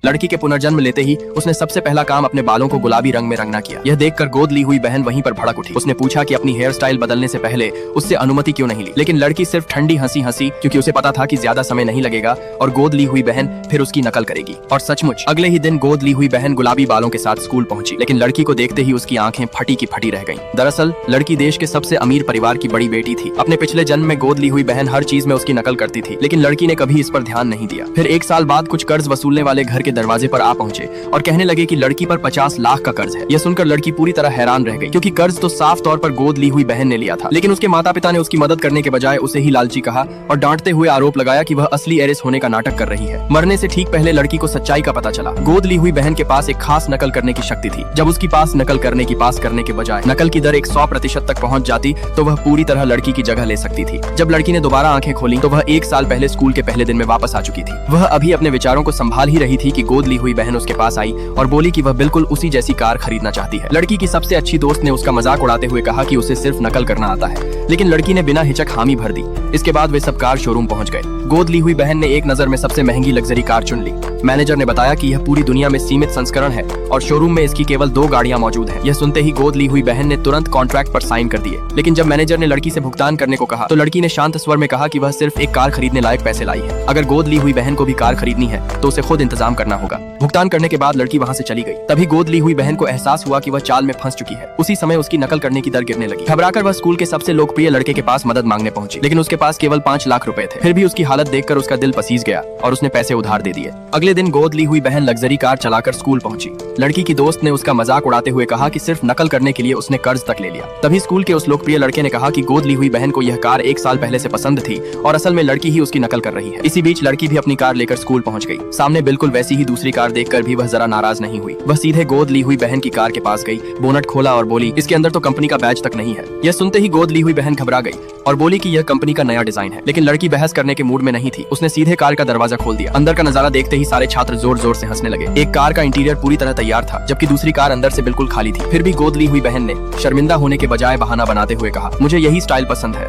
लड़की के पुनर्जन्म लेते ही उसने सबसे पहला काम अपने बालों को गुलाबी रंग में रंगना किया। यह देखकर गोद ली हुई बहन वहीं पर भड़क उठी। उसने पूछा कि अपनी हेयर स्टाइल बदलने से पहले उससे अनुमति क्यों नहीं ली, लेकिन लड़की सिर्फ ठंडी हंसी हंसी, क्योंकि उसे पता था कि ज्यादा समय नहीं लगेगा और गोद ली हुई बहन फिर उसकी नकल करेगी। और सचमुच अगले ही दिन गोद ली हुई बहन गुलाबी बालों के साथ स्कूल पहुंची, लेकिन लड़की को देखते ही उसकी आंखें फटी की फटी रह गईं। दरअसल लड़की देश के सबसे अमीर परिवार की बड़ी बेटी थी। अपने पिछले जन्म में गोद ली हुई बहन हर चीज में उसकी नकल करती थी, लेकिन लड़की ने कभी इस पर ध्यान नहीं दिया। फिर एक साल बाद कुछ कर्ज वसूलने वाले घर के दरवाजे पर आ पहुंचे और कहने लगे कि लड़की पर 50 लाख का कर्ज है। यह सुनकर लड़की पूरी तरह हैरान रह गई, क्योंकि कर्ज तो साफ तौर पर गोद ली हुई बहन ने लिया था। लेकिन उसके माता पिता ने उसकी मदद करने के बजाय उसे ही लालची कहा और डांटते हुए आरोप लगाया कि वह असली एरिस होने का नाटक कर रही है। मरने से ठीक पहले लड़की को सच्चाई का पता चला। गोद ली हुई बहन के पास एक खास नकल करने की शक्ति थी। जब उसकी पास नकल करने के बजाय नकल की दर 100% तक पहुंच जाती तो वह पूरी तरह लड़की की जगह ले सकती थी। जब लड़की ने दोबारा आंखें खोली तो वह 1 साल पहले स्कूल के पहले दिन में वापस आ चुकी थी। वह अभी अपने विचारों को संभाल ही रही थी कि गोद ली हुई बहन उसके पास आई और बोली कि वह बिल्कुल उसी जैसी कार खरीदना चाहती है। लड़की की सबसे अच्छी दोस्त ने उसका मजाक उड़ाते हुए कहा कि उसे सिर्फ नकल करना आता है, लेकिन लड़की ने बिना हिचक हामी भर दी। इसके बाद वे सब कार शोरूम पहुंच गए। गोद ली हुई बहन ने एक नजर में सबसे महंगी लग्जरी कार चुन ली। मैनेजर ने बताया कि यह पूरी दुनिया में सीमित संस्करण है और शोरूम में इसकी केवल 2 गाड़ियां मौजूद हैं। यह सुनते ही गोद ली हुई बहन ने तुरंत कॉन्ट्रैक्ट पर साइन कर दिए। लेकिन जब मैनेजर ने लड़की से भुगतान करने को कहा तो लड़की ने शांत स्वर में कहा कि वह सिर्फ एक कार खरीदने लायक पैसे लाई है। अगर गोद ली हुई बहन को भी कार खरीदनी है तो उसे खुद इंतजाम करना होगा। भुगतान करने के बाद लड़की वहां से चली गई। तभी गोद ली हुई बहन को एहसास हुआ कि वह चाल में फंस चुकी है। उसी समय उसकी नकल करने की दर गिरने लगी। घबराकर वह स्कूल के सबसे लोकप्रिय लड़के के पास मदद मांगने पहुंची, लेकिन उसके पास केवल 5 लाख रुपए थे। फिर भी उसकी हालत देखकर उसका दिल पसीज गया और उसने पैसे उधार दे दिए। अगले दिन गोद ली हुई बहन लग्जरी कार चलाकर स्कूल पहुंची। लड़की की दोस्त ने उसका मजाक उड़ाते हुए कहा कि सिर्फ नकल करने के लिए उसने कर्ज तक ले लिया। तभी स्कूल के उस लोकप्रिय लड़के ने कहा कि गोद ली हुई बहन को यह कार 1 साल पहले से पसंद थी और असल में लड़की ही उसकी नकल कर रही है। इसी बीच लड़की भी अपनी कार लेकर स्कूल पहुंच गई। सामने बिल्कुल वैसी ही दूसरी कार देखकर भी वह जरा नाराज नहीं हुई। वह सीधे गोद ली हुई बहन की कार के पास गई, बोनट खोला और बोली, इसके अंदर तो कंपनी का बैज तक नहीं है। यह सुनते ही गोद ली हुई बहन घबरा गई और बोली कि यह कंपनी का नया डिजाइन है। लेकिन लड़की बहस करने के मूड में नहीं थी। उसने सीधे कार का दरवाजा खोल दिया। अंदर का नजारा देखते ही सारे छात्र जोर जोर से हंसने लगे। एक कार का इंटीरियर पूरी तरह तैयार था, जबकि दूसरी कार अंदर से बिल्कुल खाली थी। फिर भी गोद ली हुई बहन ने शर्मिंदा होने के बजाय बहाना बनाते हुए कहा, मुझे यही स्टाइल पसंद है।